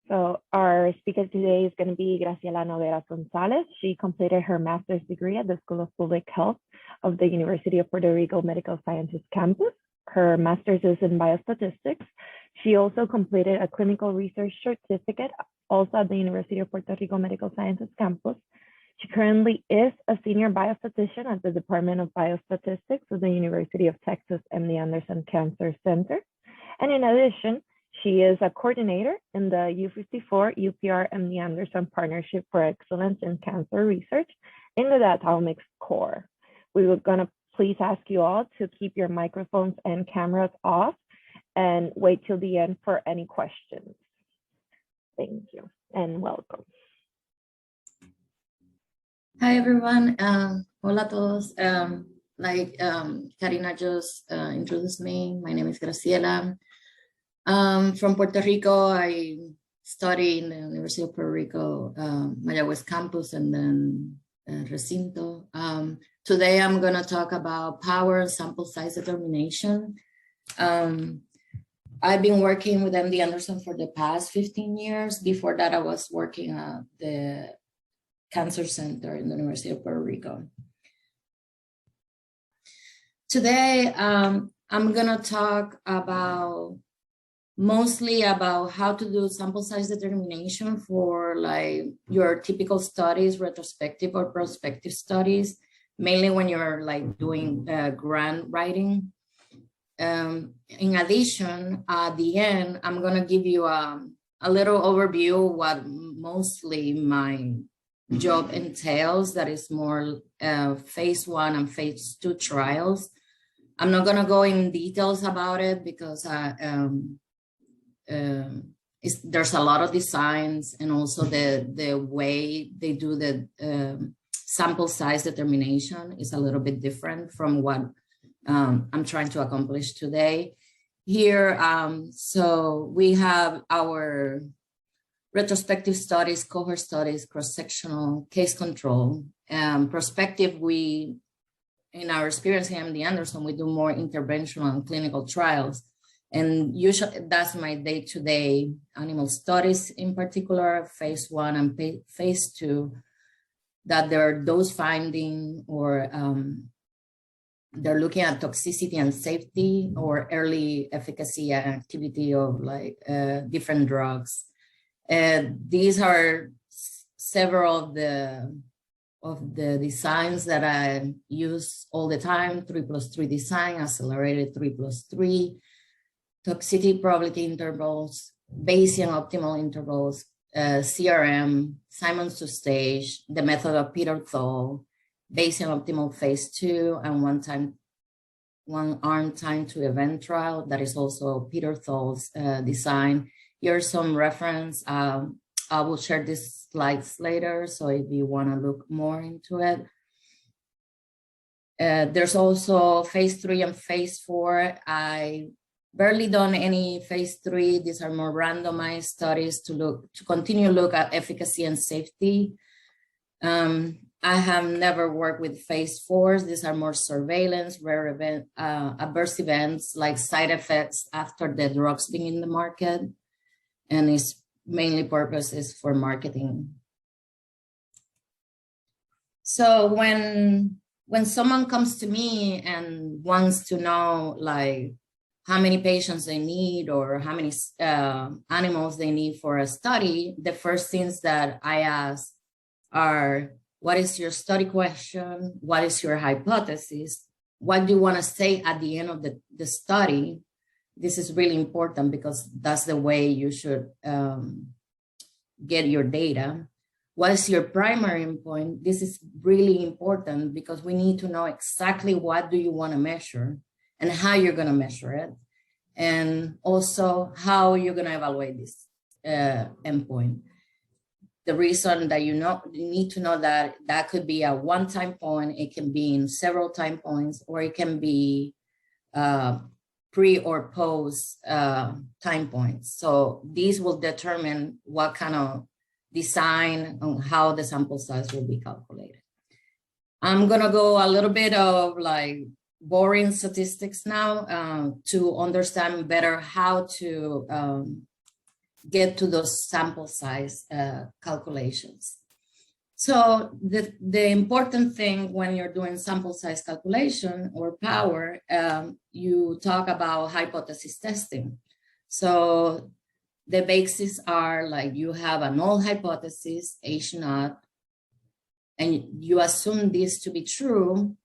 So our speaker today is going to be Graciela Nogueras Gonzalez. She completed her master's degree at the School of Public Health of the University of Puerto Rico Medical Sciences campus. Her master's is in biostatistics. She also completed a clinical research certificate also at the University of Puerto Rico Medical Sciences campus. She currently is a senior biostatistician at the Department of Biostatistics of the University of Texas MD Anderson Cancer Center. And in addition, she is a coordinator in the U54 UPR MD Anderson Partnership for Excellence in Cancer Research in the Datomics Core. We were going to please ask you all to keep your microphones and cameras off and wait till the end for any questions. Thank you and welcome. Hi everyone, hola a todos. Karina just introduced me, my name is Graciela. From Puerto Rico, I study in the University of Puerto Rico, Mayagüez campus and then Recinto. Today I'm gonna talk about power and sample size determination. I've been working with MD Anderson for the past 15 years. Before that, I was working at the Cancer Center in the University of Puerto Rico. Today, I'm gonna talk mostly about how to do sample size determination for like your typical studies, retrospective or prospective studies, mainly when you're like doing grant writing. In addition, at the end, I'm gonna give you a little overview of what mostly my job entails, that is more phase 1 and phase 2 trials. I'm not gonna go in details about it because there's a lot of designs, and also the way they do the sample size determination is a little bit different from what I'm trying to accomplish today. Here, so we have our retrospective studies, cohort studies, cross-sectional, case control. Prospective, in our experience in MD Anderson, we do more interventional and clinical trials. And usually that's my day-to-day animal studies in particular, phase 1 and phase 2, that there are dose finding or they're looking at toxicity and safety or early efficacy and activity of like different drugs. These are several of the designs that I use all the time: 3+3 design, accelerated 3+3, toxicity probability intervals, Bayesian optimal intervals, CRM, Simon's two-stage, the method of Peter Thal, Bayesian optimal phase 2, and one arm time to event trial. That is also Peter Thal's design. Here's some reference. I will share these slides later, so if you want to look more into it. There's also phase 3 and phase 4. I barely done any phase 3. These are more randomized studies to continue to look at efficacy and safety. I have never worked with phase 4s. These are more surveillance, rare event, adverse events like side effects after the drugs being in the market, and its mainly purpose is for marketing. So when someone comes to me and wants to know like how many patients they need or how many animals they need for a study, the first things that I ask are, what is your study question? What is your hypothesis? What do you want to say at the end of the study? This is really important because that's the way you should get your data. What is your primary endpoint? This is really important because we need to know exactly what do you want to measure and how you're going to measure it, and also how you're going to evaluate this endpoint. The reason that you need to know that could be a one-time point, it can be in several time points, or it can be pre or post time points. So these will determine what kind of design on how the sample size will be calculated. I'm gonna go a little bit of like boring statistics now to understand better how to get to those sample size calculations. So the important thing when you're doing sample size calculation or power, you talk about hypothesis testing. So the bases are like you have a null hypothesis, H naught, and you assume this to be true.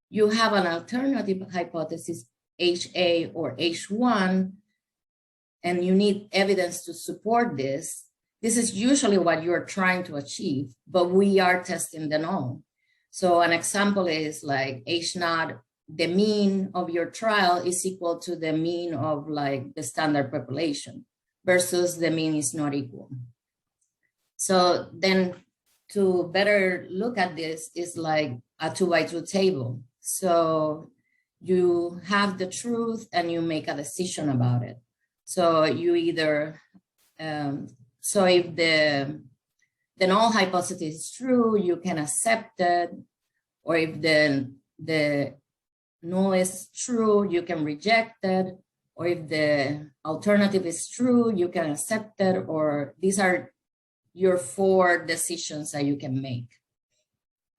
You have an alternative hypothesis, HA or H1, and you need evidence to support this. This is usually what you're trying to achieve, but we are testing the null. So an example is like H naught, the mean of your trial is equal to the mean of like the standard population versus the mean is not equal. So then to better look at this is like a 2x2 table. So you have the truth and you make a decision about it. So you either, so if the null hypothesis is true, you can accept it, or if the null is true, you can reject it, or if the alternative is true, you can accept it, or these are your 4 decisions that you can make.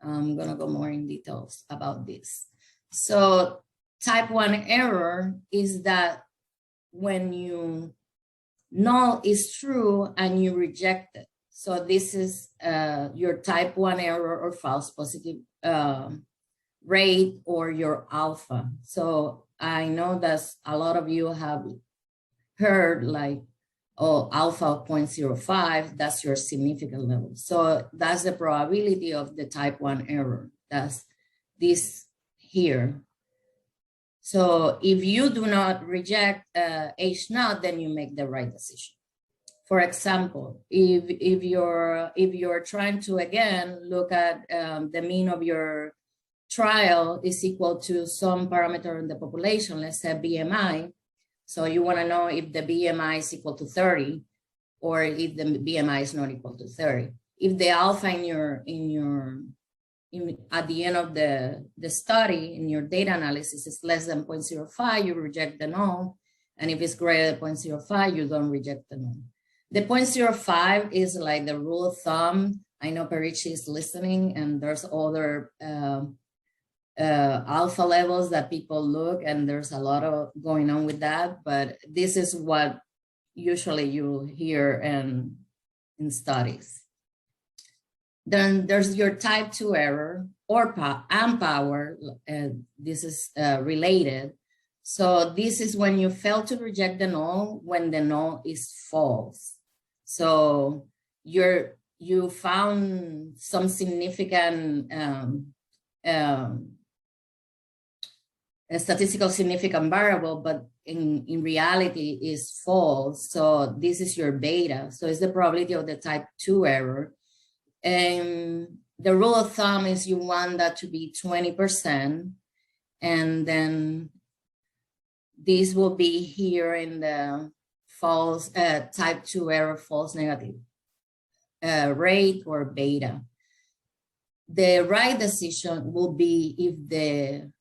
I'm gonna go more in details about this. So type 1 error is that when you null is true and you reject it. So this is your type 1 error or false positive rate or your alpha. So I know that a lot of you have heard like, oh, alpha of 0.05, that's your significant level. So that's the probability of the type 1 error. That's this here. So if you do not reject H naught, then you make the right decision. For example, if you're trying to again look at the mean of your trial is equal to some parameter in the population, let's say BMI. So you want to know if the BMI is equal to 30, or if the BMI is not equal to 30. If the alpha at the end of the study in your data analysis is less than 0.05, you reject the null. And if it's greater than 0.05, you don't reject the null. The 0.05 is like the rule of thumb. I know Perici is listening, and there's other alpha levels that people look, and there's a lot of going on with that, but this is what usually you hear in studies. Then there's your type 2 error or power. This is related. So this is when you fail to reject the null when the null is false. So you found some significant a statistical significant variable, but in reality is false. So this is your beta. So it's the probability of the type 2 error. And the rule of thumb is you want that to be 20. And then this will be here in the false type 2 error, false negative rate or beta. The right decision will be if the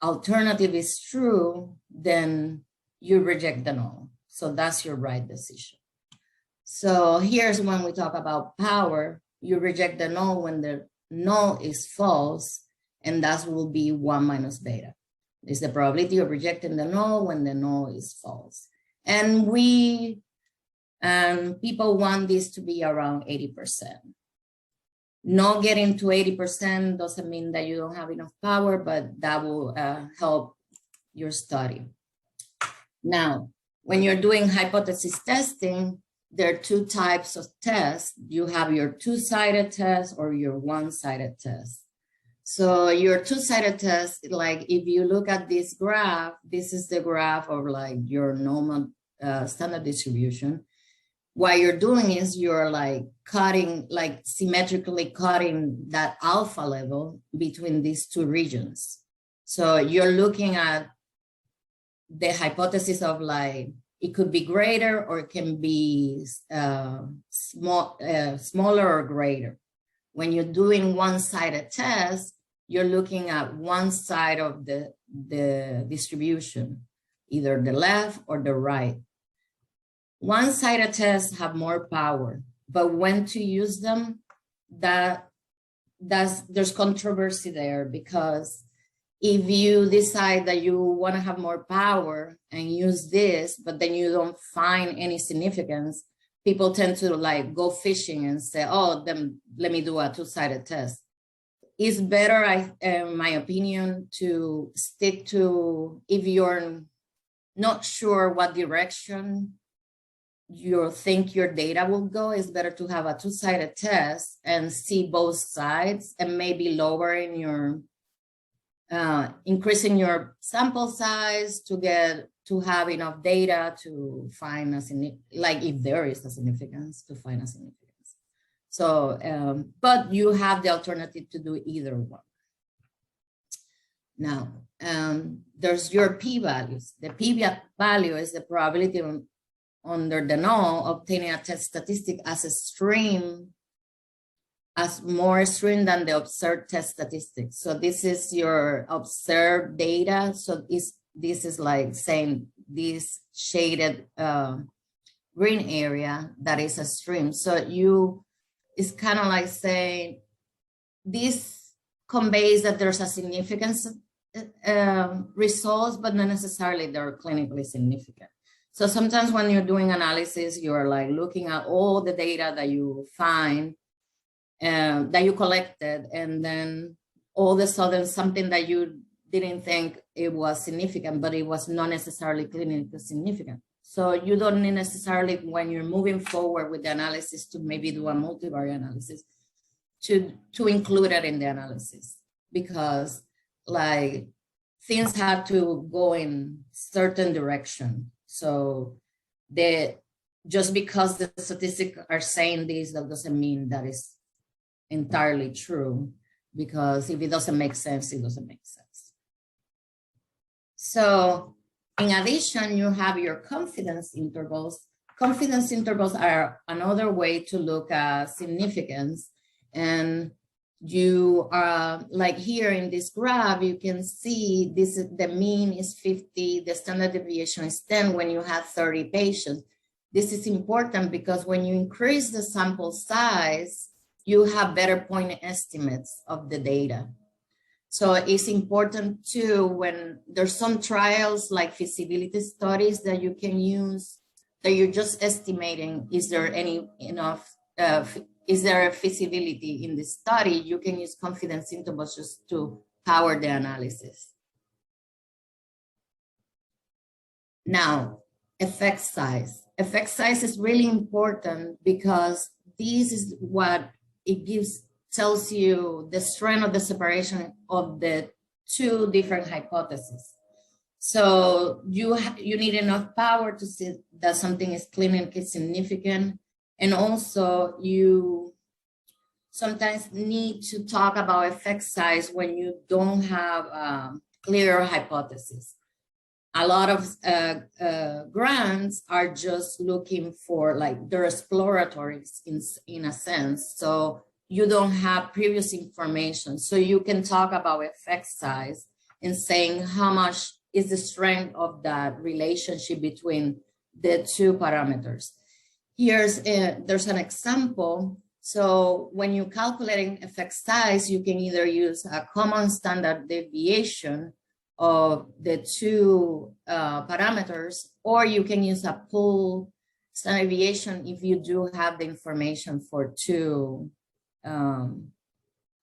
alternative is true, then you reject the null. So that's your right decision. So here's when we talk about power. You reject the null when the null is false, and that will be 1 minus beta. It's the probability of rejecting the null when the null is false. And people want this to be around 80%. Not getting to 80% doesn't mean that you don't have enough power, but that will help your study. Now, when you're doing hypothesis testing, there are 2 types of tests. You have your 2-sided test or your 1-sided test. So your 2-sided test, like if you look at this graph, this is the graph of like your normal standard distribution. What you're doing is you're like cutting, like symmetrically cutting that alpha level between these 2 regions. So you're looking at the hypothesis of like, it could be greater or it can be smaller or greater. When you're doing 1-sided test, you're looking at one side of the distribution, either the left or the right. one-sided tests have more power, but when to use them, there's controversy there, because if you decide that you want to have more power and use this, but then you don't find any significance, people tend to like go fishing and say, oh, then let me do a two-sided test. It's better, in my opinion, to stick to, if you're not sure what direction you think your data will go, it's better to have a two-sided test and see both sides, and maybe lowering your, increasing your sample size to have enough data to find like if there is a significance, to find a significance. So, but you have the alternative to do either one. Now, there's your p-values. The p-value is the probability under the null obtaining a test statistic as more extreme than the observed test statistics. So this is your observed data. So this is like saying this shaded green area that is extreme. So it's kind of like saying this conveys that there's a significance results, but not necessarily they're clinically significant. So sometimes when you're doing analysis, you're like looking at all the data that you find, that you collected, and then all of a sudden something that you didn't think it was significant, but it was not necessarily clinically significant. So you don't need necessarily, when you're moving forward with the analysis, to maybe do a multivariate analysis, to include it in the analysis, because like things have to go in certain direction. So just because the statistics are saying this, that doesn't mean that is entirely true, because if it doesn't make sense, it doesn't make sense. So in addition, you have your confidence intervals. Confidence intervals are another way to look at significance. And you are like here in this graph, you can see this is the mean is 50, the standard deviation is 10 when you have 30 patients. This is important because when you increase the sample size, you have better point estimates of the data. So it's important too, when there's some trials like feasibility studies that you can use, that you're just estimating, is there is there a feasibility in the study? You can use confidence intervals just to power the analysis. Now, effect size. Effect size is really important because this is what it tells you the strength of the separation of the two different hypotheses. So you need enough power to see that something is clinically significant. And also you sometimes need to talk about effect size when you don't have a clear hypothesis. A lot of grants are just looking for, like, they're exploratory in a sense. So you don't have previous information. So you can talk about effect size and saying how much is the strength of that relationship between the two parameters. There's an example. So when you're calculating effect size, you can either use a common standard deviation of the two parameters, or you can use a pool standard deviation if you do have the information for two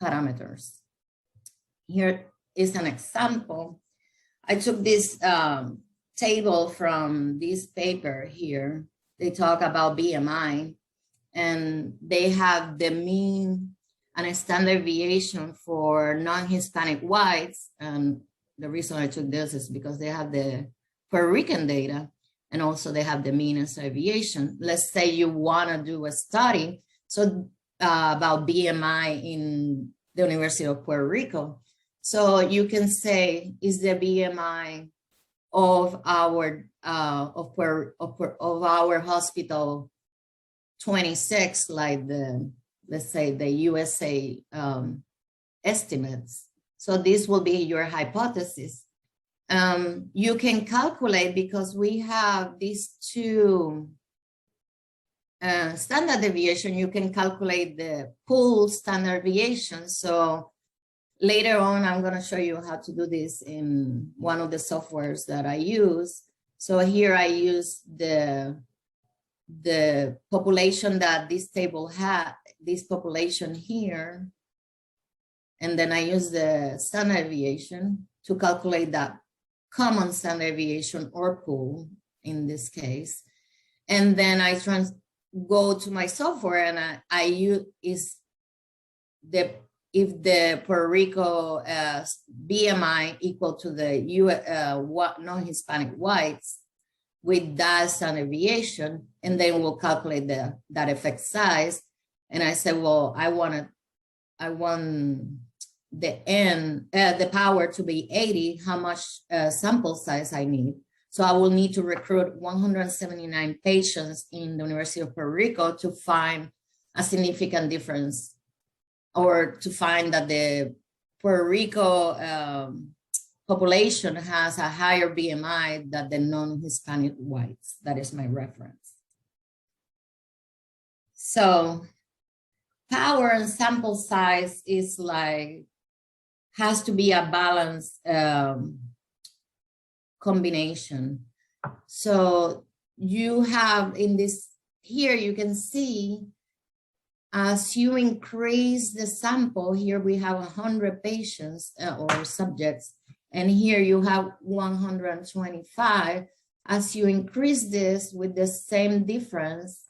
parameters. Here is an example. I took this table from this paper here. They talk about BMI, and they have the mean and a standard deviation for non-Hispanic whites. And the reason I took this is because they have the Puerto Rican data, and also they have the mean and standard deviation. Let's say you want to do a study about BMI in the University of Puerto Rico. So you can say, is the BMI of our hospital 26, like let's say the USA estimates. So this will be your hypothesis. You can calculate, because we have these two standard deviation, you can calculate the pool standard deviation. So later on, I'm going to show you how to do this in one of the softwares that I use. So here I use the population that this table had, this population here. And then I use the standard deviation to calculate that common standard deviation or pool in this case. And then I go to my software and I use if the Puerto Rico BMI equal to the non-Hispanic whites with that standard deviation, and then we'll calculate that effect size. And I said, well, I want the power to be 80, how much sample size I need. So I will need to recruit 179 patients in the University of Puerto Rico to find a significant difference, or to find that the Puerto Rico population has a higher BMI than the non-Hispanic whites. That is my reference. So power and sample size is has to be a balanced combination. So you have in this, here you can see, as you increase the sample, here we have 100 patients or subjects, and here you have 125. As you increase this with the same difference,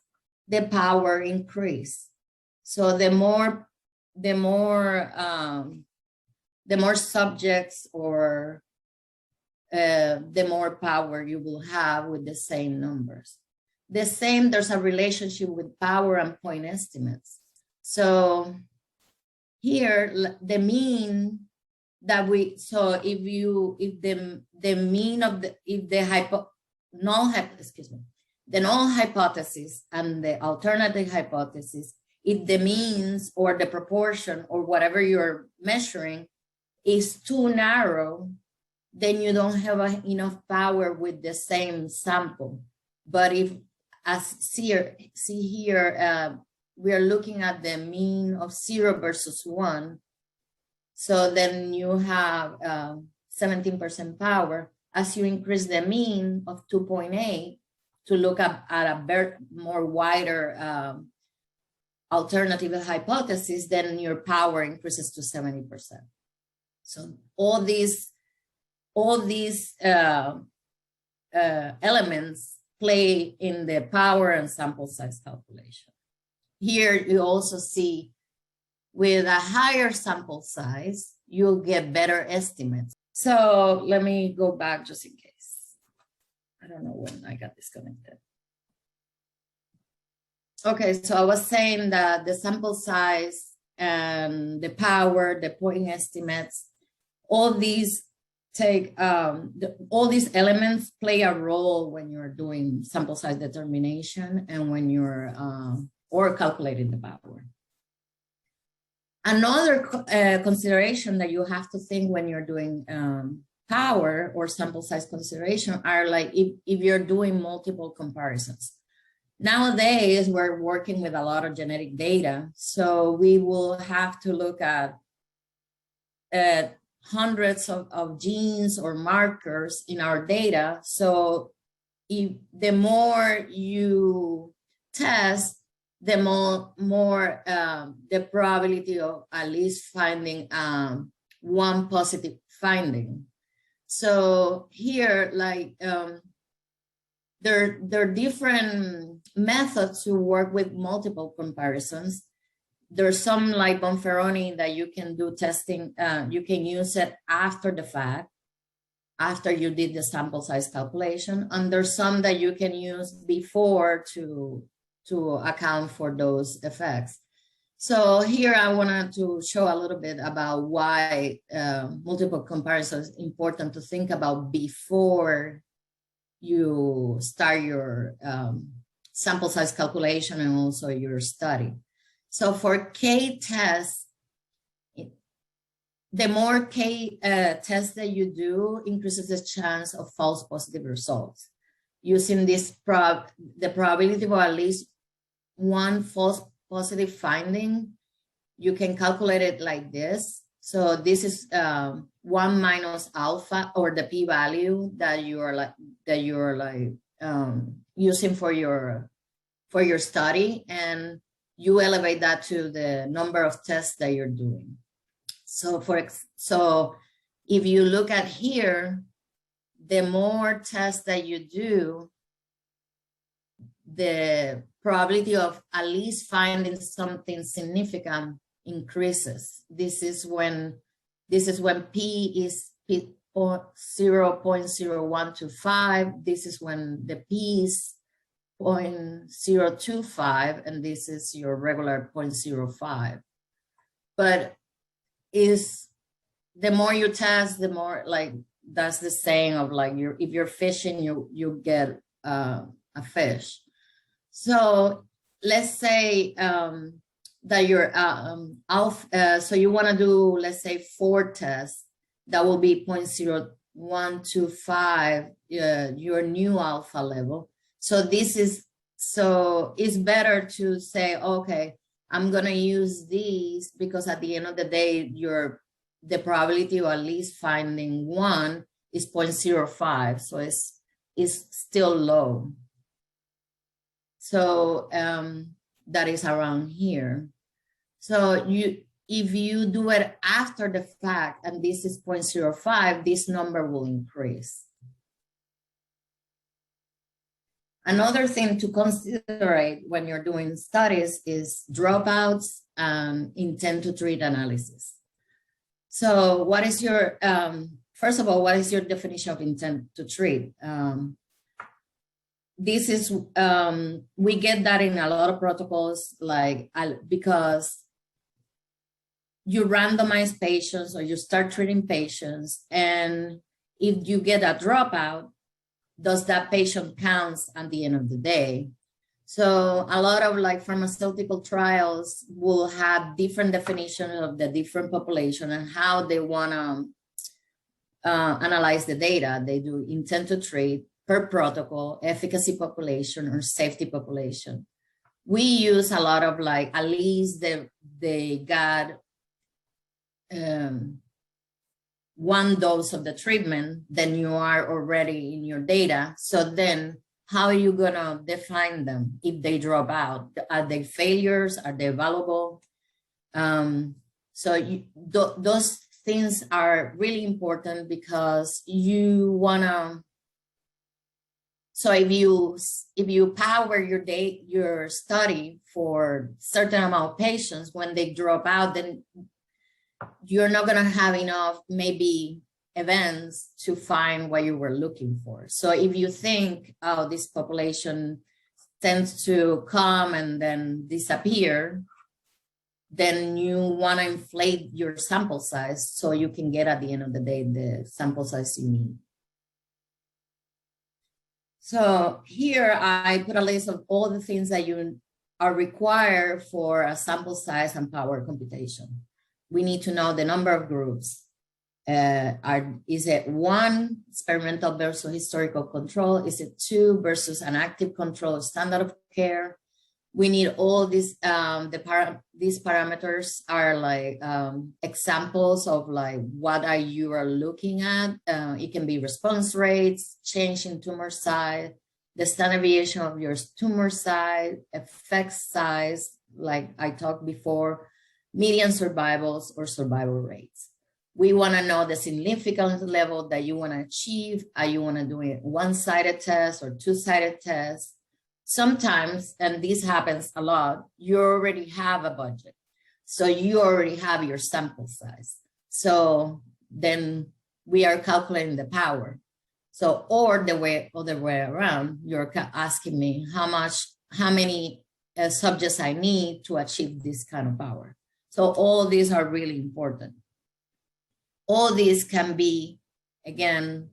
the power increase. So the more subjects, or the more power you will have with the same numbers. There's a relationship with power and point estimates. So here, the mean that the null hypothesis and the alternative hypothesis, if the means or the proportion or whatever you're measuring is too narrow, then you don't have enough power with the same sample. But if, as see here, we are looking at the mean of 0 versus 1. So then you have 17% power. As you increase the mean of 2.8 to look at a more wider alternative hypothesis, then your power increases to 70%. So all these elements play in the power and sample size calculation. Here you also see with a higher sample size, you'll get better estimates. So let me go back just in case. I don't know when I got disconnected. Okay, so I was saying that the sample size and the power, the point estimates, all these all these elements play a role when you're doing sample size determination and when you're or calculating the power. Another consideration that you have to think when you're doing power or sample size consideration are like if you're doing multiple comparisons. Nowadays, we're working with a lot of genetic data, so we will have to look at hundreds of genes or markers in our data. So if the more you test, the more the probability of at least finding one positive finding. So here, like there are different methods to work with multiple comparisons. There's some like Bonferroni that you can do testing. You can use it after the fact, after you did the sample size calculation. And there's some that you can use before to account for those effects. So here I wanted to show a little bit about why multiple comparisons is important to think about before you start your sample size calculation and also your study. So for K-tests, the more K-tests that you do increases the chance of false positive results. Using this the probability of at least one false positive finding, you can calculate it like this. So this is 1 minus alpha, or the p-value that you're using for your study, and you elevate that to the number of tests that you're doing. So if you look at here, the more tests that you do, the probability of at least finding something significant increases. This is when P is 0.0125. This is when the P is 0.025, and this is your regular 0.05. But the more you test, the more, like, that's the saying of, like, if you're fishing, you get a fish. So let's say that you're so you want to do, let's say, 4 tests. That will be 0.0125, your new alpha level. So it's better to say, okay, I'm gonna use these, because at the end of the day, the probability of at least finding 1 is 0.05. So it's still low. So that is around here. So if you do it after the fact, and this is 0.05, this number will increase. Another thing to consider when you're doing studies is dropouts and intent to treat analysis. So what is your, first of all, what is your definition of intent to treat? This is, we get that in a lot of protocols, because you randomize patients or you start treating patients, and if you get a dropout, does that patient counts at the end of the day? So a lot of pharmaceutical trials will have different definitions of the different population and how they want to analyze the data. They do intent to treat, per protocol, efficacy population, or safety population. We use a lot of at least they got 1 dose of the treatment, then you are already in your data. So then how are you gonna define them if they drop out? Are they failures? Are they valuable? Those things are really important, because you wanna, so if you power your study for certain amount of patients, when they drop out, then you're not going to have enough maybe events to find what you were looking for. So if you think, oh, this population tends to come and then disappear, then you want to inflate your sample size so you can get at the end of the day the sample size you need. So here I put a list of all the things that you are required for a sample size and power computation. We need to know the number of groups. Is it 1 experimental versus historical control? Is it 2 versus an active control standard of care? We need all these, these parameters are examples of what you are looking at. It can be response rates, change in tumor size, the standard deviation of your tumor size, effect size, like I talked before, median survivals or survival rates. We want to know the significance level that you want to achieve. Are you want to do a 1-sided test or 2-sided test? Sometimes, and this happens a lot, you already have a budget. So you already have your sample size. So then we are calculating the power. So, or the other way around, you're asking me how many subjects I need to achieve this kind of power. So all these are really important. All these can be, again,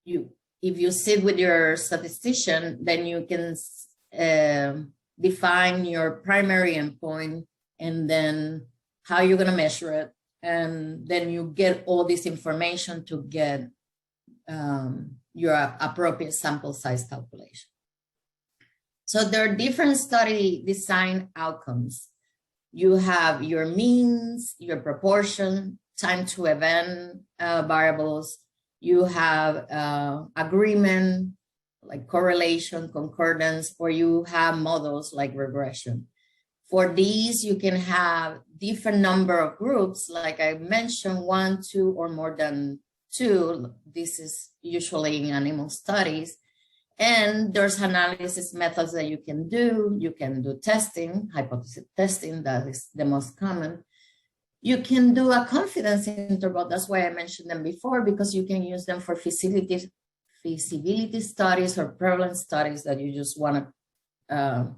if you sit with your statistician, then you can define your primary endpoint and then how you're going to measure it. And then you get all this information to get your appropriate sample size calculation. So there are different study design outcomes. You have your means, your proportion, time to event variables. You have agreement, like correlation, concordance, or you have models like regression. For these, you can have different number of groups, like I mentioned, 1, 2, or more than 2. This is usually in animal studies. And there's analysis methods that you can do. You can do testing, hypothesis testing, that is the most common. You can do a confidence interval. That's why I mentioned them before, because you can use them for feasibility studies or prevalence studies that you just want to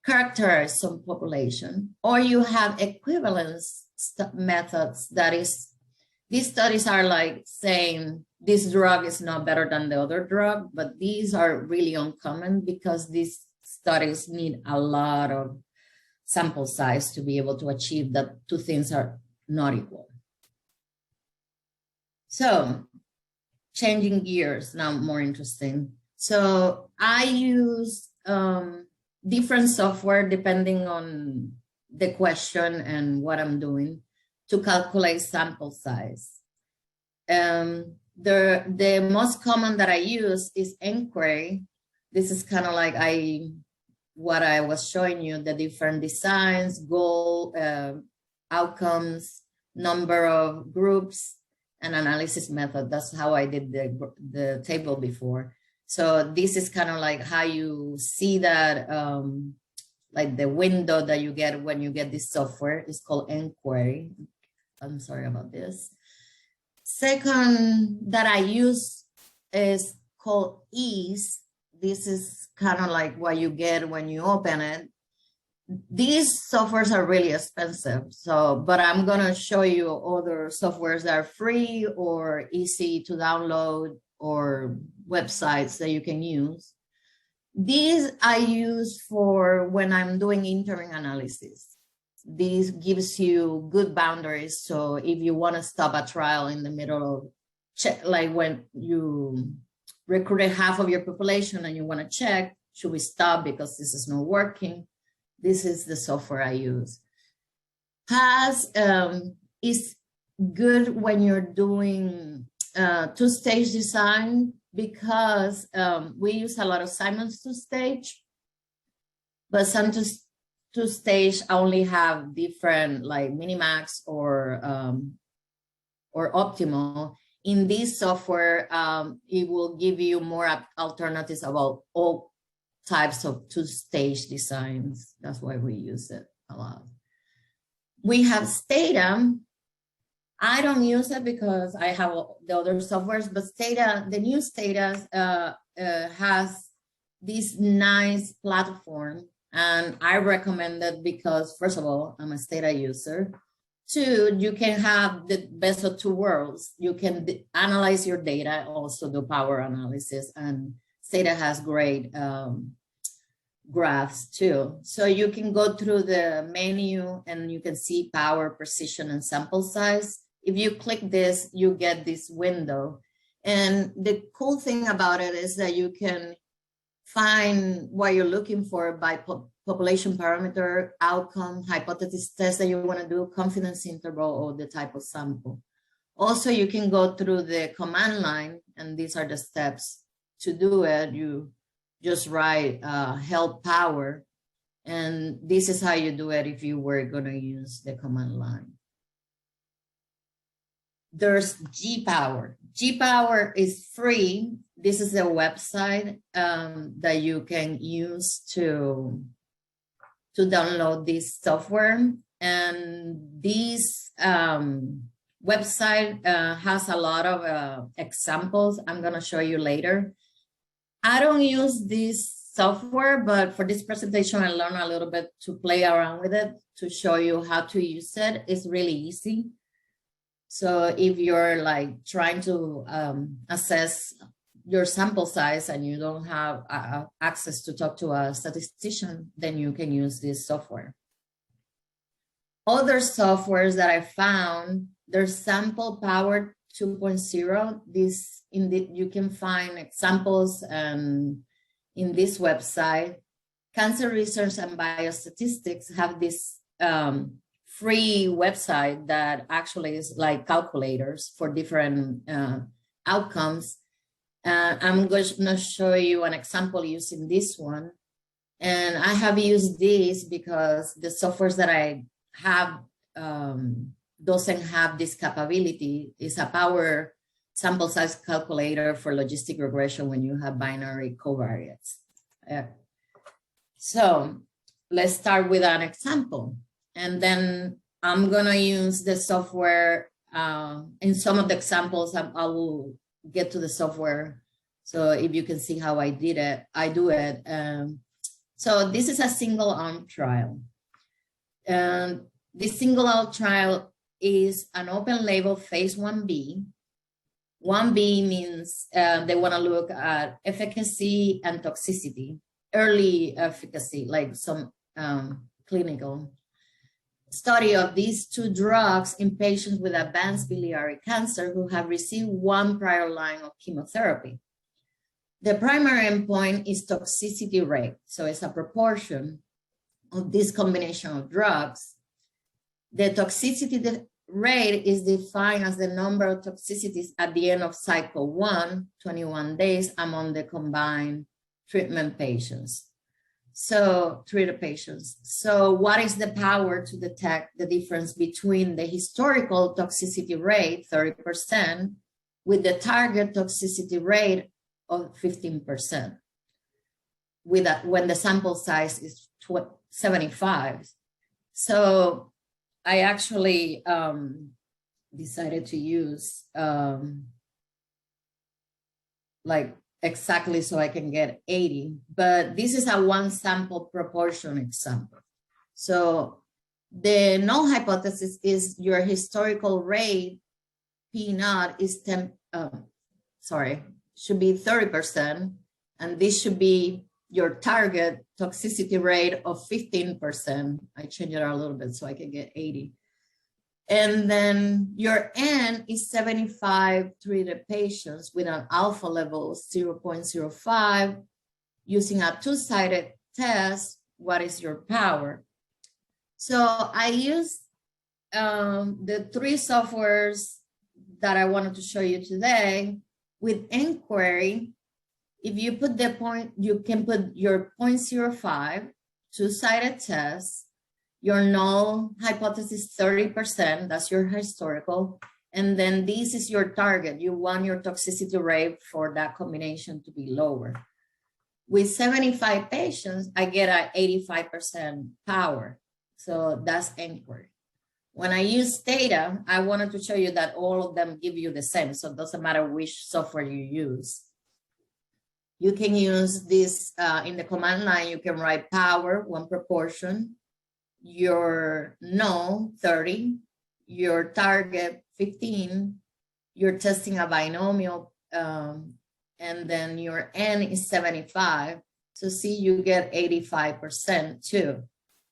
characterize some population. Or you have equivalence methods. That is, these studies are like saying this drug is not better than the other drug, but these are really uncommon because these studies need a lot of sample size to be able to achieve that two things are not equal. So changing gears, now more interesting. So I use different software depending on the question and what I'm doing to calculate sample size. The most common that I use is Inquiry. This is kind of like what I was showing you, the different designs, goal, outcomes, number of groups, and analysis method. That's how I did the table before. So this is kind of like how you see that, like the window that you get when you get this software is called Inquiry. I'm sorry about this. Second that I use is called Ease. This is kind of like what you get when you open it. These softwares are really expensive. So, but I'm gonna show you other softwares that are free or easy to download or websites that you can use. These I use for when I'm doing interim analysis. This gives you good boundaries. So if you want to stop a trial in the middle of check, like when you recruited half of your population and you want to check, should we stop because this is not working? This is the software I use. PAS is good when you're doing two-stage design because we use a lot of Simon's two-stage, but some two-stage only have different like minimax or optimal. In this software, it will give you more alternatives about all types of two-stage designs. That's why we use it a lot. We have Stata. I don't use it because I have the other softwares, but Stata, the new Stata has this nice platform. And I recommend it because, first of all, I'm a Stata user. 2, you can have the best of two worlds. You can analyze your data, also do power analysis, and Stata has great graphs too. So you can go through the menu and you can see power, precision, and sample size. If you click this, you get this window. And the cool thing about it is that you can find what you're looking for by population parameter, outcome, hypothesis test that you want to do, confidence interval, or the type of sample. Also, you can go through the command line, and these are the steps to do it. You just write help power, and this is how you do it if you were going to use the command line. There's G-Power. G-Power is free. This is a website that you can use to download this software. And this website has a lot of examples I'm going to show you later. I don't use this software, but for this presentation, I learned a little bit to play around with it to show you how to use it. It's really easy. So if you're like trying to assess your sample size and you don't have access to talk to a statistician, then you can use this software. Other softwares that I found, there's Sample Power 2.0. You can find examples in this website. Cancer Research and Biostatistics have this free website that actually is like calculators for different outcomes. I'm going to show you an example using this one. And I have used this because the softwares that I have doesn't have this capability. It's a power sample size calculator for logistic regression when you have binary covariates. So let's start with an example. And then I'm gonna use the software. In some of the examples, I will get to the software. So if you can see how I did it, I do it. So this is a single arm trial. And this single arm trial is an open label phase 1B. 1B means they want to look at efficacy and toxicity, early efficacy, like some clinical study of these two drugs in patients with advanced biliary cancer who have received one prior line of chemotherapy. The primary endpoint is toxicity rate. So it's a proportion of this combination of drugs. The toxicity rate is defined as the number of toxicities at the end of cycle 1, 21 days, among the combined treatment patients. So treated patients. So what is the power to detect the difference between the historical toxicity rate, 30%, with the target toxicity rate of 15%, with that when the sample size is 75. So I actually decided to use like exactly so I can get 80, but this is a one sample proportion example. So the null hypothesis is your historical rate P naught is should be 30%, and this should be your target toxicity rate of 15%. I changed it a little bit so I can get 80. And then your N is 75 treated patients with an alpha level of 0.05. Using a two-sided test, what is your power? So I used the three softwares that I wanted to show you today. With inquiry, if you put the point, you can put your 0.05, two-sided test, your null hypothesis 30%, that's your historical, and then this is your target. You want your toxicity rate for that combination to be lower. With 75 patients, I get an 85% power. So that's inquiry. When I use data, I wanted to show you that all of them give you the same. So it doesn't matter which software you use. You can use this in the command line. You can write power, one proportion, your null, 30, your target, 15, you're testing a binomial, and then your N is 75. So see, you get 85% too.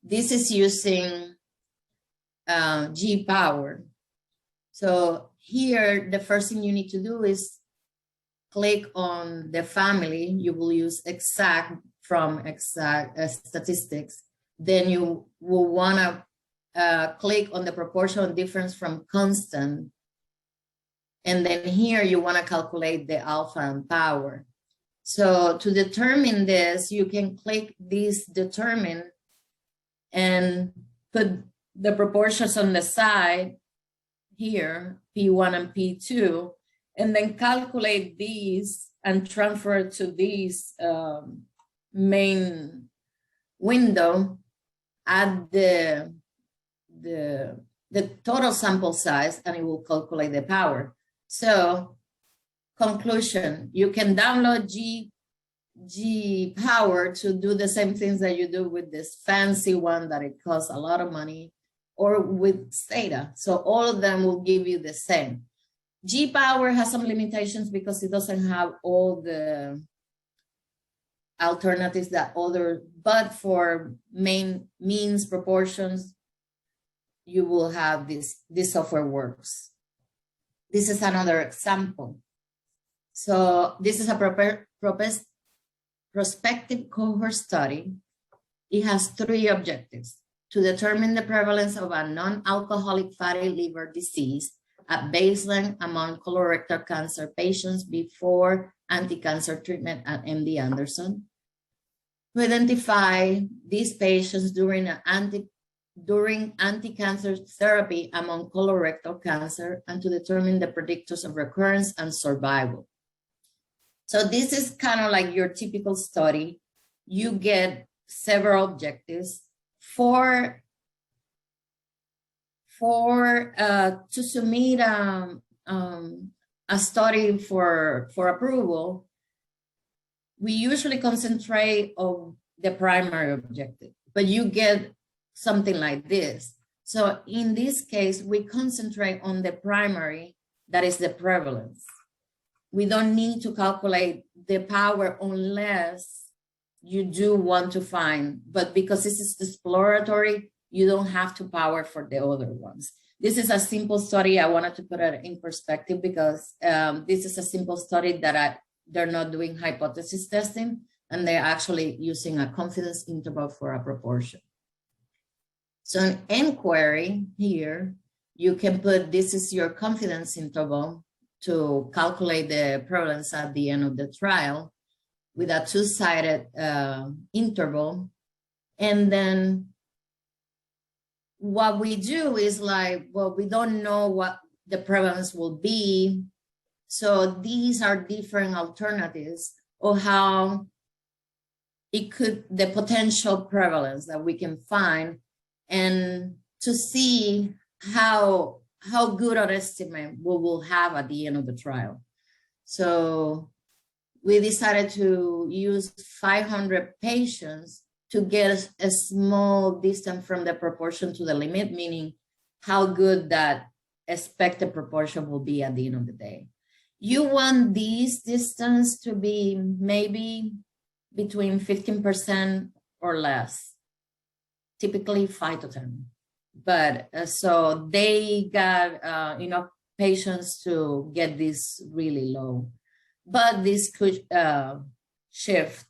This is using G power. So here, the first thing you need to do is click on the family. You will use exact from exact statistics. Then you will want to click on the proportional difference from constant. And then here you want to calculate the alpha and power. So to determine this, you can click this determine and put the proportions on the side here, P1 and P2, and then calculate these and transfer it to this main window at the total sample size, and it will calculate the power. So conclusion, you can download G power to do the same things that you do with this fancy one that it costs a lot of money, or with Stata. So all of them will give you the same. G power has some limitations because it doesn't have all the alternatives that other, but for main means proportions, you will have this software works. This is another example. So this is a prospective cohort study it has three objectives: to determine the prevalence of a non-alcoholic fatty liver disease at baseline among colorectal cancer patients before anti-cancer treatment at MD Anderson, to identify these patients during anti-cancer therapy among colorectal cancer, and to determine the predictors of recurrence and survival. So this is kind of like your typical study. You get several objectives to submit a study for approval. We usually concentrate on the primary objective, but you get something like this. So in this case, we concentrate on the primary, that is the prevalence. We don't need to calculate the power unless you do want to find, but because this is exploratory, you don't have to power for the other ones. This is a simple study. I wanted to put it in perspective because this is a simple study that they're not doing hypothesis testing, and they're actually using a confidence interval for a proportion. So in inquiry here, you can put, this is your confidence interval to calculate the prevalence at the end of the trial with a two-sided interval. And then what we do is like, well, we don't know what the prevalence will be. So these are different alternatives of how it could, the potential prevalence that we can find, and to see how good an estimate we will have at the end of the trial. So we decided to use 500 patients to get a small distance from the proportion to the limit, meaning how good that expected proportion will be at the end of the day. You want this distance to be maybe between 15% or less, typically 5 to 10. But so they got enough patients to get this really low. But this could shift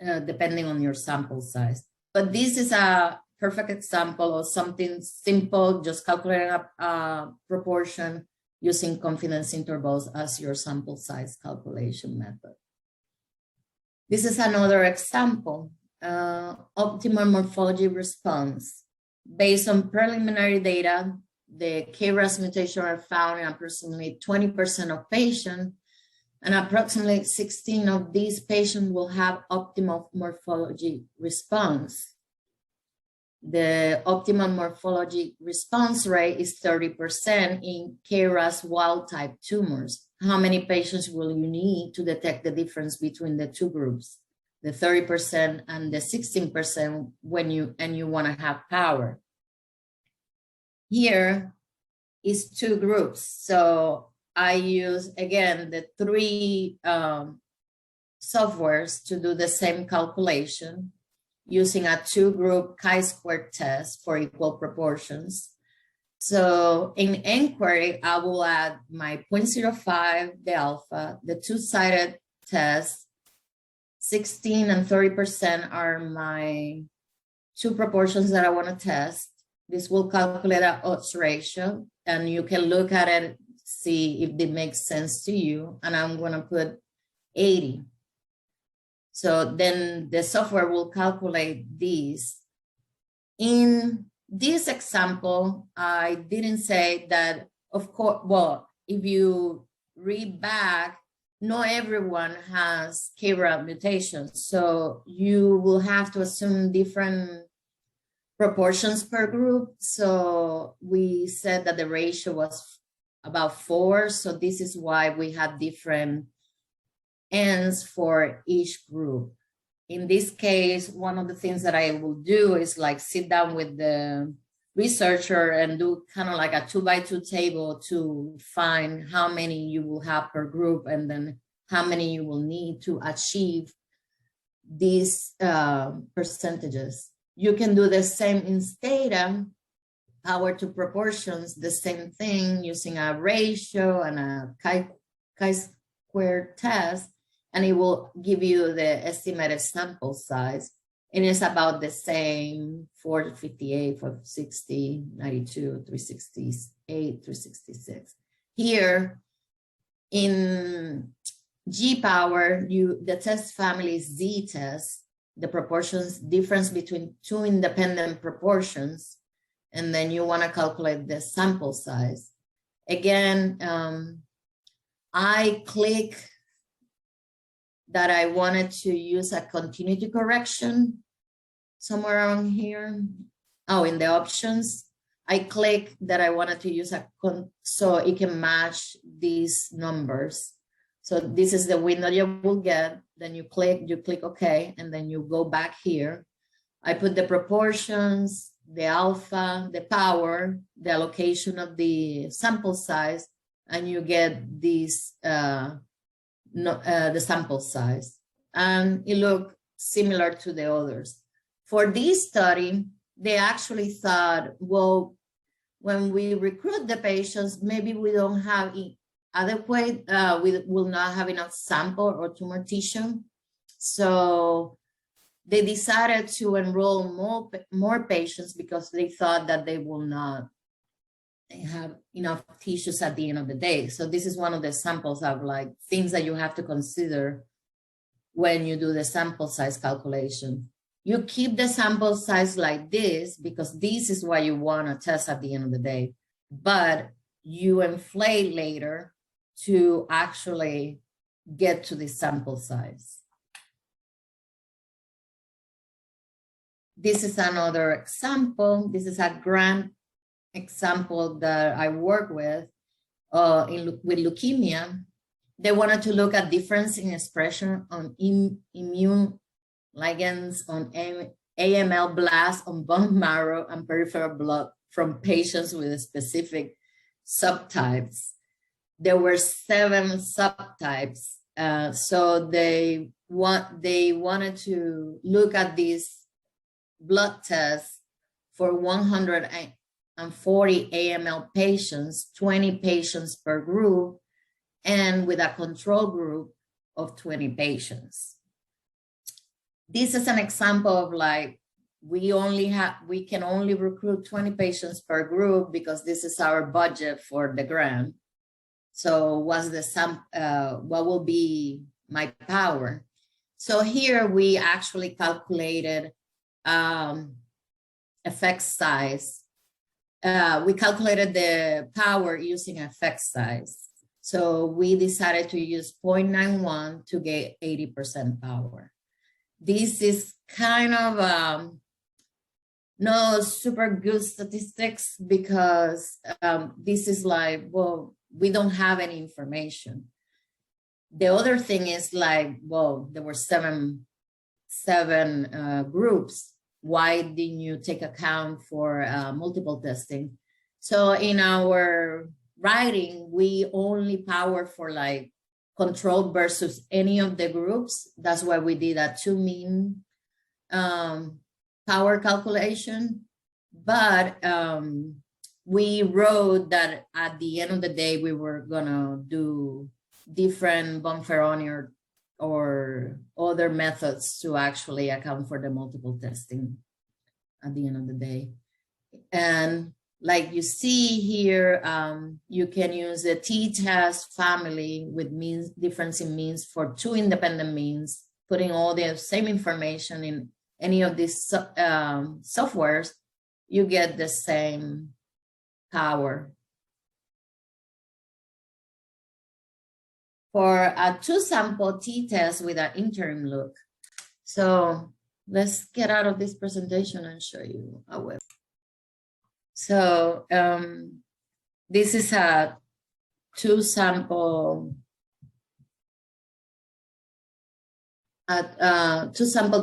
depending on your sample size. But this is a perfect example of something simple, just calculating a proportion using confidence intervals as your sample size calculation method. This is another example, optimal morphology response. Based on preliminary data, the KRAS mutation are found in approximately 20% of patients, and approximately 16 of these patients will have optimal morphology response. The optimal morphology response rate is 30% in KRAS wild-type tumors. How many patients will you need to detect the difference between the two groups, the 30% and the 16% when you want to have power? Here is two groups. So I use, again, the three softwares to do the same calculation using a two-group chi-square test for equal proportions. So in inquiry, I will add my 0.05, the alpha, the two-sided test, 16 and 30% are my two proportions that I want to test. This will calculate an odds ratio, and you can look at it, see if it makes sense to you, and I'm going to put 80. So then the software will calculate these. In this example, I didn't say that, of course, well, if you read back, not everyone has KRAS mutations, so you will have to assume different proportions per group. So we said that the ratio was about 4, so this is why we had different ends for each group. In this case, one of the things that I will do is like sit down with the researcher and do kind of like a 2x2 table to find how many you will have per group and then how many you will need to achieve these percentages. You can do the same in Stata, power to proportions, the same thing using a ratio and a chi-square test, and it will give you the estimated sample size. And it's about the same, 458, 460, 92, 368, 366. Here in G power, the test family is Z test, the proportions, difference between two independent proportions, and then you want to calculate the sample size. Again, I click that I wanted to use a continuity correction somewhere around here. Oh, in the options, I click that I wanted to use so it can match these numbers. So this is the window you will get. Then you click OK, and then you go back here. I put the proportions, the alpha, the power, the allocation of the sample size, and you get these the sample size, and it looked similar to the others. For this study, they actually thought, well, when we recruit the patients, maybe we don't have adequate, we will not have enough sample or tumor tissue. So they decided to enroll more patients because they thought that they will not have enough tissues at the end of the day. So this is one of the samples of like things that you have to consider when you do the sample size calculation. You keep the sample size like this because this is what you want to test at the end of the day, but you inflate later to actually get to the sample size. This is another example. This is a grant example that I work with leukemia. They wanted to look at difference in expression on immune ligands on AML blasts on bone marrow and peripheral blood from patients with specific subtypes. There were 7 subtypes. So they wanted to look at these blood tests for 140 AML patients, 20 patients per group, and with a control group of 20 patients. This is an example of like, we can only recruit 20 patients per group because this is our budget for the grant. So what will be my power? So here we actually calculated effect size. We calculated the power using effect size. So we decided to use 0.91 to get 80% power. This is kind of no super good statistics because this is like, well, we don't have any information. The other thing is like, well, there were seven groups. Why didn't you take account for multiple testing? So in our writing, we only power for like control versus any of the groups. That's why we did a 2 mean power calculation. But we wrote that at the end of the day, we were gonna do different Bonferroni or other methods to actually account for the multiple testing at the end of the day. And like you see here, you can use a t-test family with means difference in means for 2 independent means, putting all the same information in any of these softwares, you get the same power. For a 2-sample t-test with an interim look. So let's get out of this presentation and show you a web. So this is a 2-sample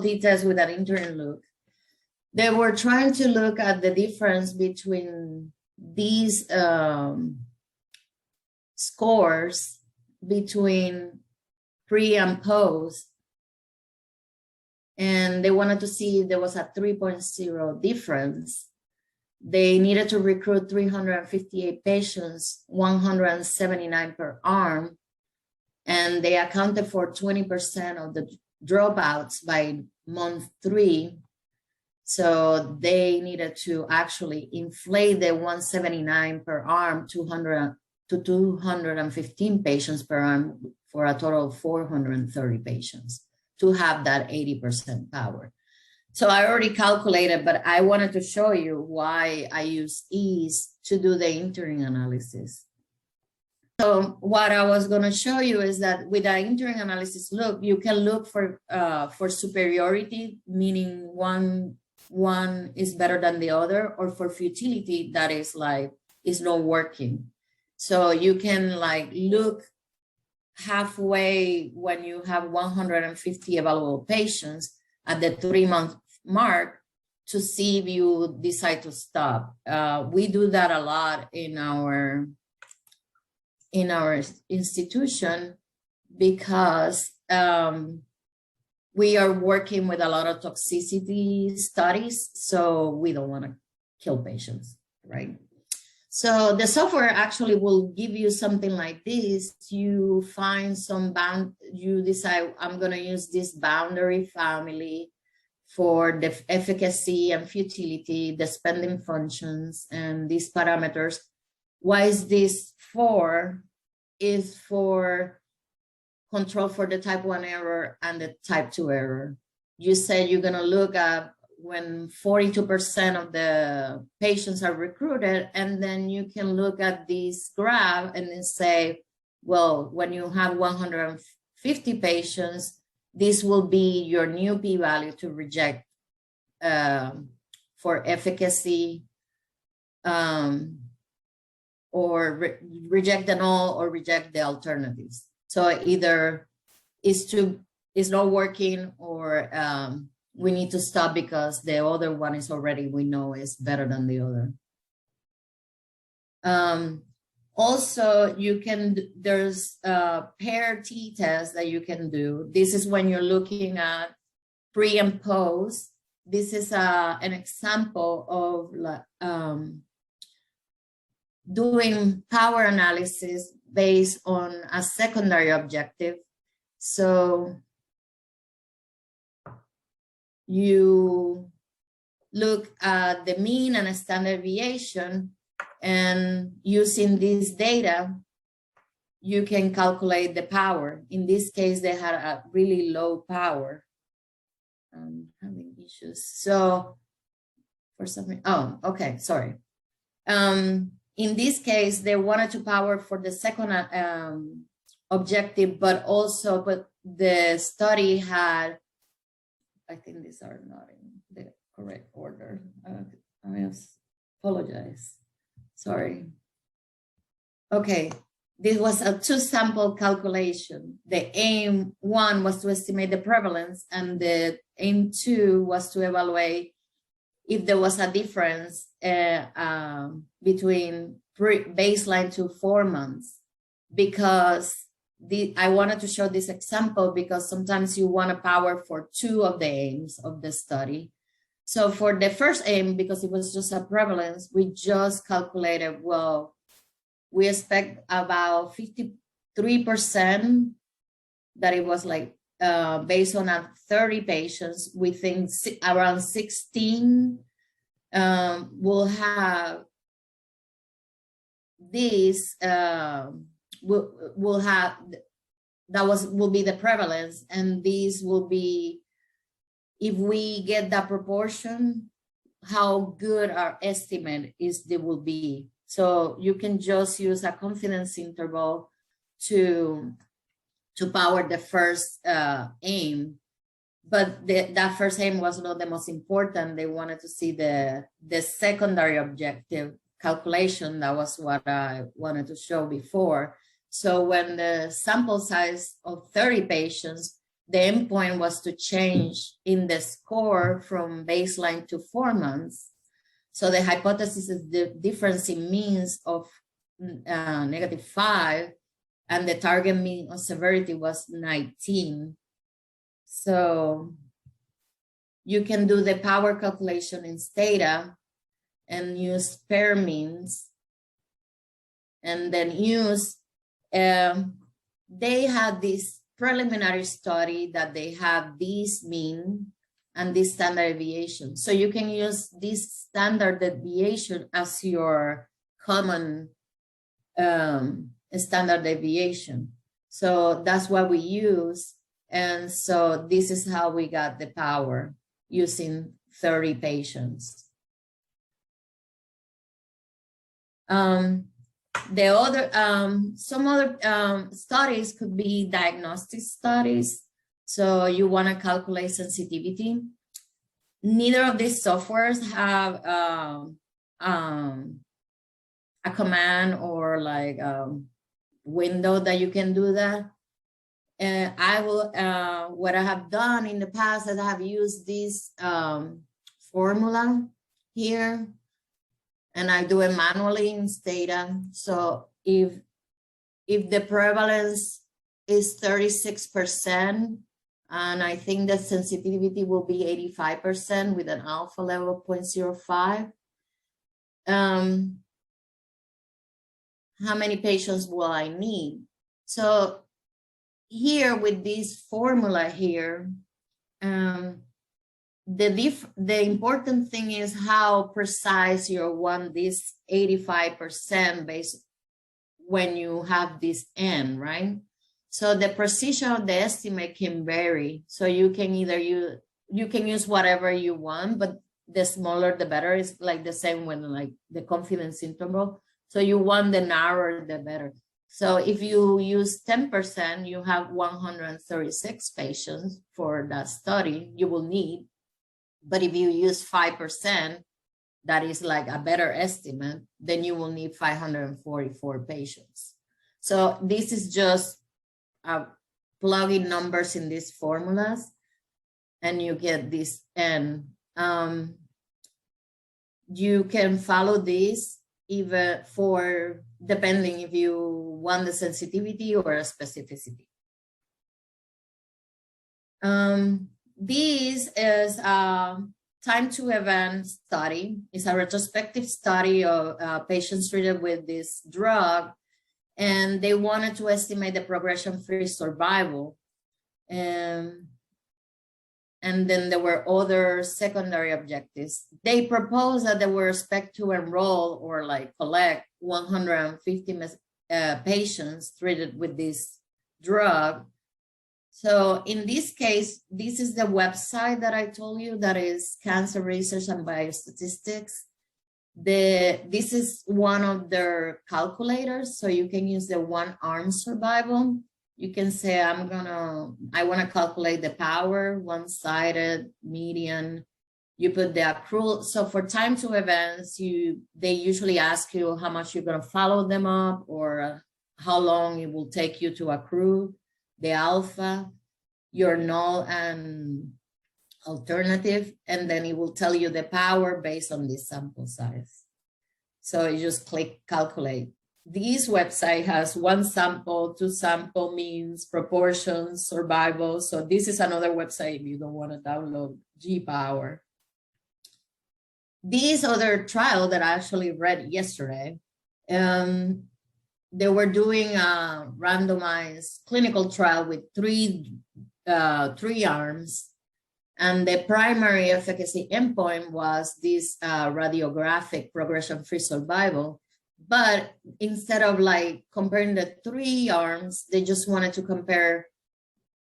t-test with an interim look. They were trying to look at the difference between these scores between pre and post, and they wanted to see if there was a 3.0 difference. They needed to recruit 358 patients, 179 per arm, and they accounted for 20% of dropouts by month 3. So they needed to actually inflate the 179 per arm, 200 to 215 patients per arm for a total of 430 patients to have that 80% power. So I already calculated, but I wanted to show you why I use ease to do the interim analysis. So what I was going to show you is that with the interim analysis look, you can look for superiority, meaning one is better than the other, or for futility, that is like, is not working. So you can like look halfway when you have 150 evaluable patients at the 3-month mark to see if you decide to stop. We do that a lot in our institution because we are working with a lot of toxicity studies, so we don't want to kill patients, right? So the software actually will give you something like this. You find you decide, I'm going to use this boundary family for the efficacy and futility, the spending functions, and these parameters. Why is this for? Is for control for the type 1 error and the type 2 error. You said you're going to look at when 42% of the patients are recruited, and then you can look at this graph and then say, well, when you have 150 patients, this will be your new p-value to reject for efficacy, or reject the null or reject the alternatives. So either it's not working, or we need to stop because the other one is already, we know is better than the other. Also, there's a pair t-test that you can do. This is when you're looking at pre and post. This is an example of doing power analysis based on a secondary objective. So you look at the mean and a standard deviation, and using this data, you can calculate the power. In this case, they had a really low power. I'm having issues. So for something, oh, okay, sorry. In this case, they wanted to power for the second objective, but the study had, I think these are not in the correct order. I apologize. Sorry. Okay, this was a 2-sample calculation. The aim 1 was to estimate the prevalence, and the aim 2 was to evaluate if there was a difference between baseline to 4 months. Because I wanted to show this example because sometimes you want to power for 2 of the aims of the study. So for the first aim, because it was just a prevalence, we just calculated, well, we expect about 53% that it was like based on 30 patients. We think around 16 will have this, will be the prevalence, and these will be, if we get that proportion, how good our estimate will be. So you can just use a confidence interval to power the first aim, but that first aim was not the most important. They wanted to see the secondary objective calculation. That was what I wanted to show before. So when the sample size of 30 patients, the endpoint was to change in the score from baseline to 4 months. So the hypothesis is the difference in means of -5, and the target mean of severity was 19. So you can do the power calculation in Stata and use pair means, and then use, they had this preliminary study that they have this mean and this standard deviation. So you can use this standard deviation as your common standard deviation. So that's what we use. And so this is how we got the power, using 30 patients. The other, some other studies could be diagnostic studies. So you want to calculate sensitivity. Neither of these softwares have a command or like window that you can do that. And I will, what I have done in the past is I have used this formula here, and I do it manually in Stata. So if the prevalence is 36%, and I think the sensitivity will be 85% with an alpha level of 0.05, how many patients will I need? So here with this formula here, the important thing is how precise you want this 85% based when you have this n, right? So the precision of the estimate can vary. So you can either you can use whatever you want, but the smaller the better. It's like the same when like the confidence interval. So you want the narrower the better. So if you use 10%, you have 136 patients for that study you will need. But if you use 5%, that is like a better estimate, then you will need 544 patients. So this is just plugging numbers in these formulas, and you get this n. You can follow this even for depending if you want the sensitivity or a specificity. This is a time to event study. It's a retrospective study of patients treated with this drug, and they wanted to estimate the progression-free survival. And then there were other secondary objectives. They proposed that they were expected to enroll or like collect 150 patients treated with this drug. So in this case, this is the website that I told you that is Cancer Research and Biostatistics. This is one of their calculators, so you can use the one-arm survival. You can say, I want to calculate the power, one-sided, median. You put the accrual. So for time to events, they usually ask you how much you're going to follow them up or how long it will take you to accrue, the alpha, your null and alternative, and then it will tell you the power based on this sample size. So you just click calculate. This website has one sample, two sample means, proportions, survival. So this is another website if you don't want to download G-Power. This other trial that I actually read yesterday, they were doing a randomized clinical trial with three arms. And the primary efficacy endpoint was this radiographic progression-free survival. But instead of like comparing the three arms, they just wanted to compare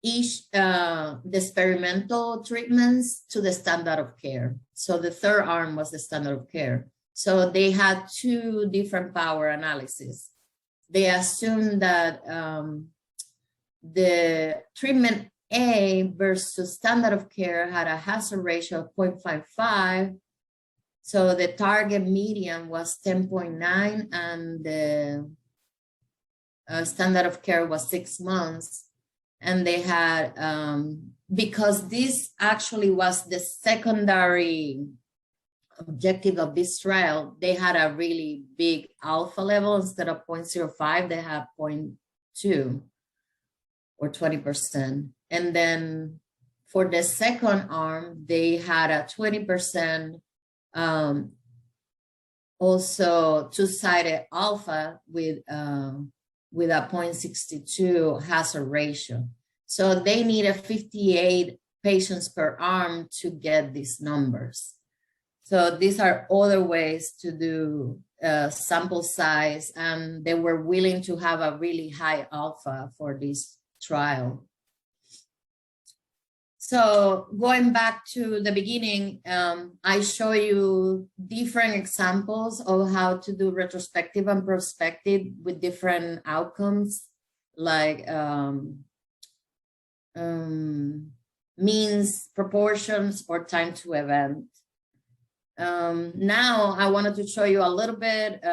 each the experimental treatments to the standard of care. So the third arm was the standard of care. So they had two different power analyses. They assumed that the treatment A versus standard of care had a hazard ratio of 0.55. So the target median was 10.9 and the standard of care was 6 months. And they had, because this actually was the secondary objective of this trial, they had a really big alpha level. Instead of 0.05, they had 0.2 or 20%. And then for the second arm, they had a 20% also two-sided alpha with a 0.62 hazard ratio. So they needed 58 patients per arm to get these numbers. So these are other ways to do sample size, and they were willing to have a really high alpha for this trial. So going back to the beginning, I show you different examples of how to do retrospective and prospective with different outcomes, like means, proportions, or time to event. Now I wanted to show you a little bit,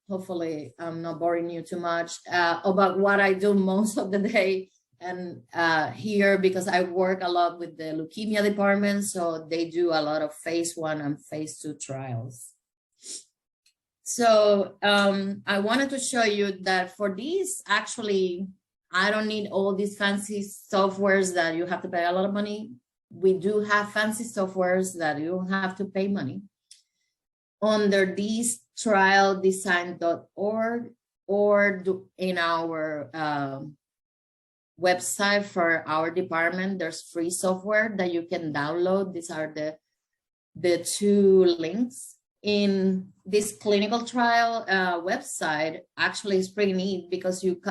hopefully I'm not boring you too much, about what I do most of the day and here, because I work a lot with the leukemia department, so they do a lot of phase 1 and phase 2 trials. So I wanted to show you that for these, actually, I don't need all these fancy softwares that you have to pay a lot of money. We do have fancy softwares that you don't have to pay money. Under these trialdesign.org or in our website for our department, there's free software that you can download. These are the two links. In this clinical trial website, actually it's pretty neat because you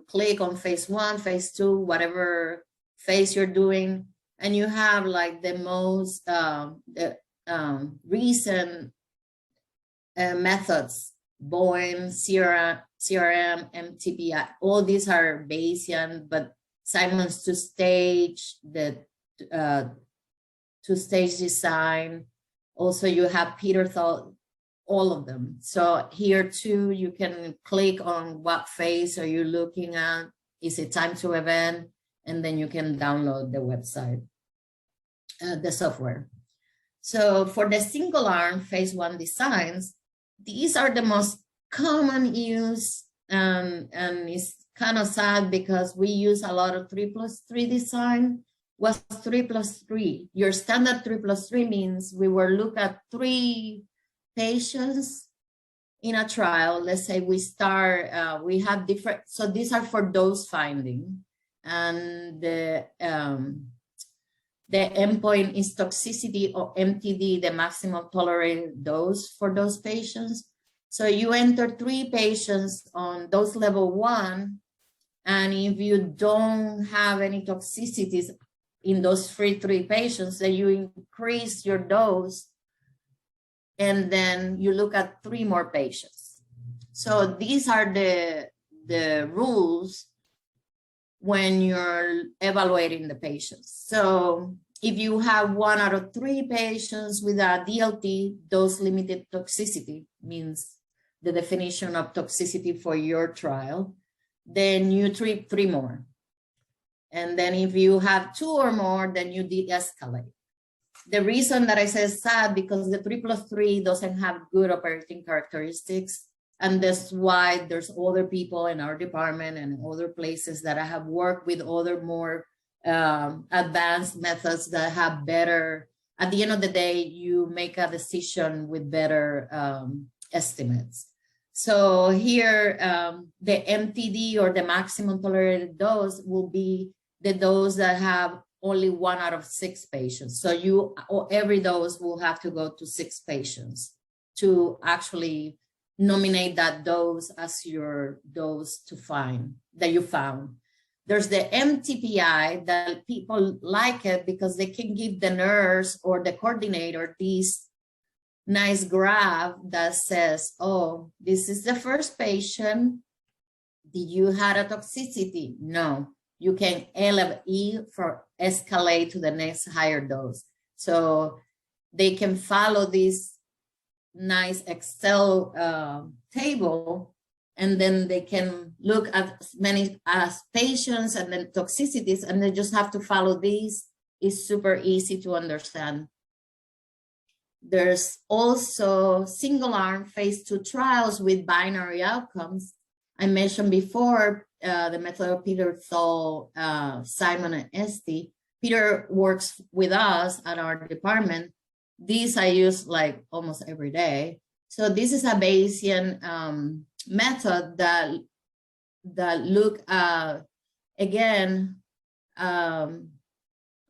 click on phase 1, phase 2, whatever phase you're doing, and you have like the most recent methods, Boehm, CRM, MTPI, all these are Bayesian, but Simon's two-stage, the two-stage design. Also, you have Peter thought, all of them. So here too, you can click on what phase are you looking at. Is it time to event? And then you can download the website, the software. So for the single arm phase 1 designs, these are the most common use, and it's kind of sad because we use a lot of 3+3 design. Was 3+3. Your standard 3+3 means we will look at 3 patients in a trial. Let's say we start, we have different, so these are for dose finding, and the endpoint is toxicity or MTD, the maximum tolerated dose for those patients. So you enter 3 patients on dose level 1, and if you don't have any toxicities in those 3 patients, then you increase your dose, and then you look at 3 more patients. So these are the rules when you're evaluating the patients. So if you have 1 out of 3 patients with a DLT, dose-limited toxicity, means the definition of toxicity for your trial, then you treat 3 more. And then if you have 2 or more, then you de-escalate. The reason that I say sad, because the 3+3 doesn't have good operating characteristics. And that's why there's other people in our department and other places that I have worked with other more advanced methods that have better, at the end of the day, you make a decision with better estimates. So here, the MTD or the maximum tolerated dose will be the dose that have only 1 out of 6 patients. So you, every dose will have to go to 6 patients to actually nominate that dose as your dose to find, that you found. There's the MTPI that people like it because they can give the nurse or the coordinator this nice graph that says, oh, this is the first patient. Did you have a toxicity? No. You can escalate to the next higher dose. So they can follow this nice Excel table, and then they can look at as many as patients and then toxicities, and they just have to follow these. It's super easy to understand. There's also single arm phase 2 trials with binary outcomes. I mentioned before the method of Peter Thal, Simon, and Esty. Peter works with us at our department. These I use like almost every day. So this is a Bayesian method that look again on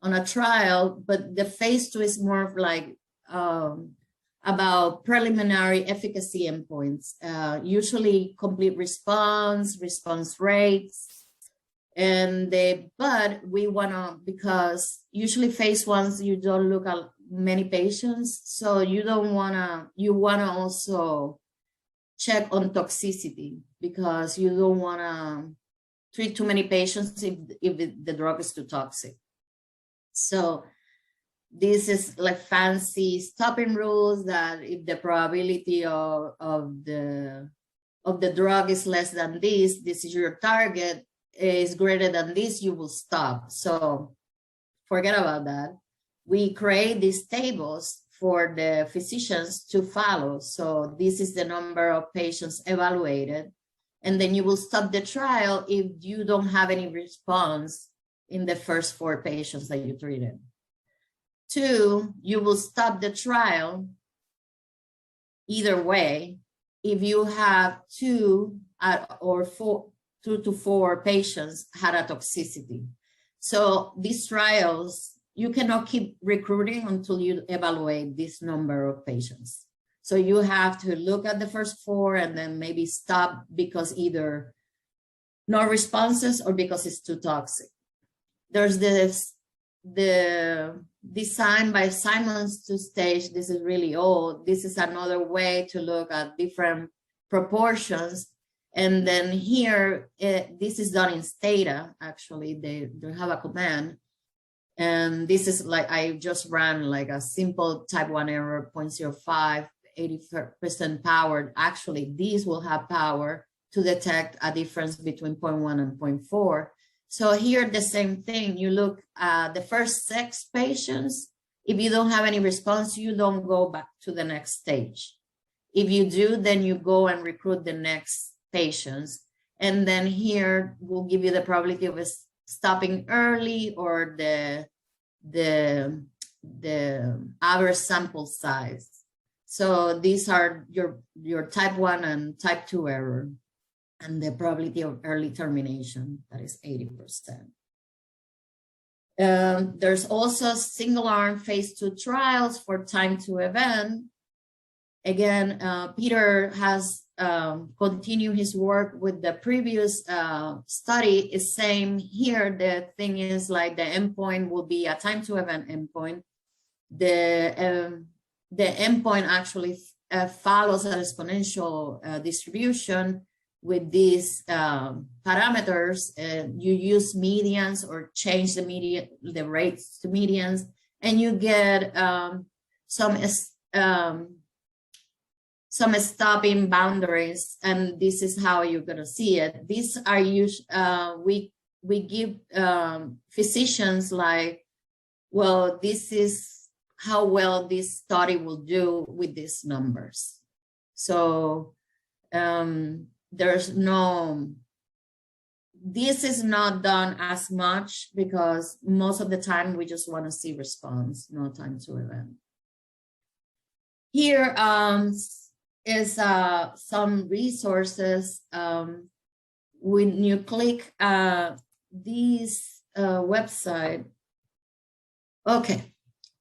a trial, but the phase 2 is more of like about preliminary efficacy endpoints, usually complete response rates, and but we wanna, because usually phase 1s you don't look at many patients, so you wanna also check on toxicity, because you don't wanna treat too many patients if the drug is too toxic. So this is like fancy stopping rules, that if the probability of the drug is less than this is your target, is greater than this, you will stop. So forget about that. We create these tables for the physicians to follow. So this is the number of patients evaluated, and then you will stop the trial if you don't have any response in the first 4 patients that you treated. 2, you will stop the trial either way if you have 2 to 4 patients had a toxicity. So these trials, you cannot keep recruiting until you evaluate this number of patients. So you have to look at the first 4 and then maybe stop because either no responses or because it's too toxic. There's the design by Simon's 2-stage. This is really old. This is another way to look at different proportions. And then here, this is done in Stata. Actually, they have a command. And this is like, I just ran like a simple type 1 error, 0.05, 80% powered. Actually, these will have power to detect a difference between 0.1 and 0.4. So here, the same thing. You look at the first 6 patients. If you don't have any response, you don't go back to the next stage. If you do, then you go and recruit the next patients. And then here, we'll give you the probability of stopping early or the average sample size. So these are your type 1 and type 2 error, and the probability of early termination, that is 80%. There's also single arm phase 2 trials for time to event. Again, Peter has continued his work with the previous study. Is same here. The thing is, like, the endpoint will be a time to event endpoint. The endpoint actually follows an exponential distribution with these parameters. You use medians or change the rates to medians, and you get some stopping boundaries, and this is how you're gonna see it. These are we give physicians like, well, this is how well this study will do with these numbers. So this is not done as much because most of the time we just want to see response, no time to event. Here is some resources. When you click this website, okay,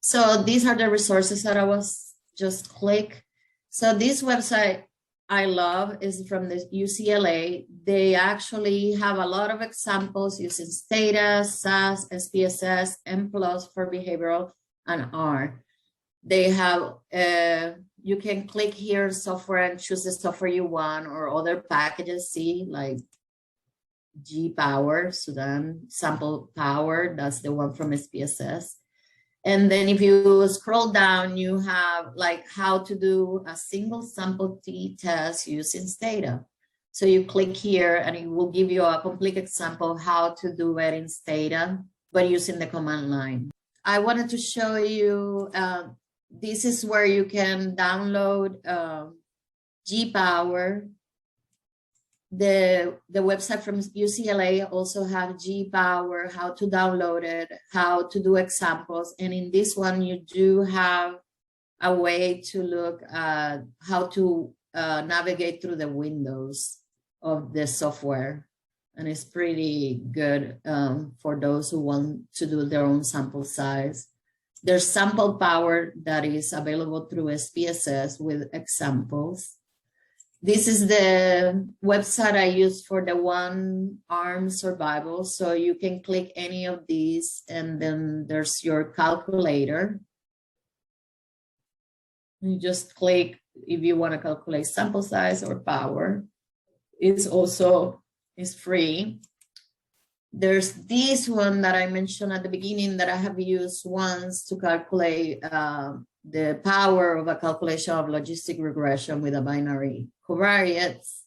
so these are the resources that I was just click. So this website I love is from the UCLA. They actually have a lot of examples using Stata, SAS, SPSS, M+ for behavioral, and R. They have, you can click here software and choose the software you want, or other packages, see, like G-Power, Sudan, Sample Power, that's the one from SPSS. And then if you scroll down, you have like how to do a single sample t-test using Stata. So you click here and it will give you a complete example of how to do it in Stata, but using the command line. I wanted to show you, this is where you can download G-Power. The website from UCLA also have G-Power, how to download it, how to do examples. And in this one, you do have a way to look at how to navigate through the windows of the software. and it's pretty good for those who want to do their own sample size. There's Sample Power that is available through SPSS with examples. This is the website I use for the one-arm survival. So you can click any of these, and then there's your calculator. You just click if you want to calculate sample size or power. It's free. There's this one that I mentioned at the beginning that I have used once to calculate the power of a calculation of logistic regression with a binary covariates.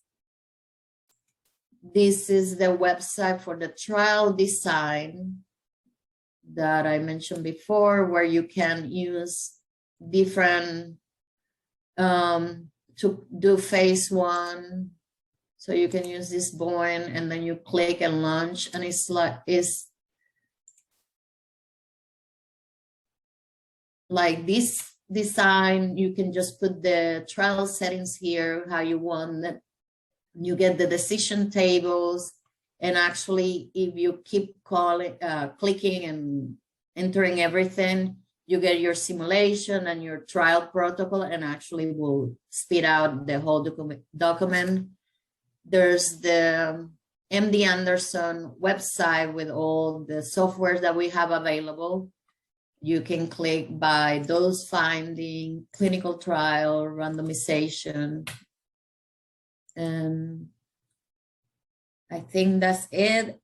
This is the website for the trial design that I mentioned before, where you can use different to do phase 1. So you can use this Boeing, and then you click and launch, and it's like this design. You can just put the trial settings here, how you want it. You get the decision tables, and actually, if you keep clicking and entering everything, you get your simulation and your trial protocol, and actually will spit out the whole document. There's the MD Anderson website with all the software that we have available. You can click by dose finding, clinical trial, randomization. And I think that's it.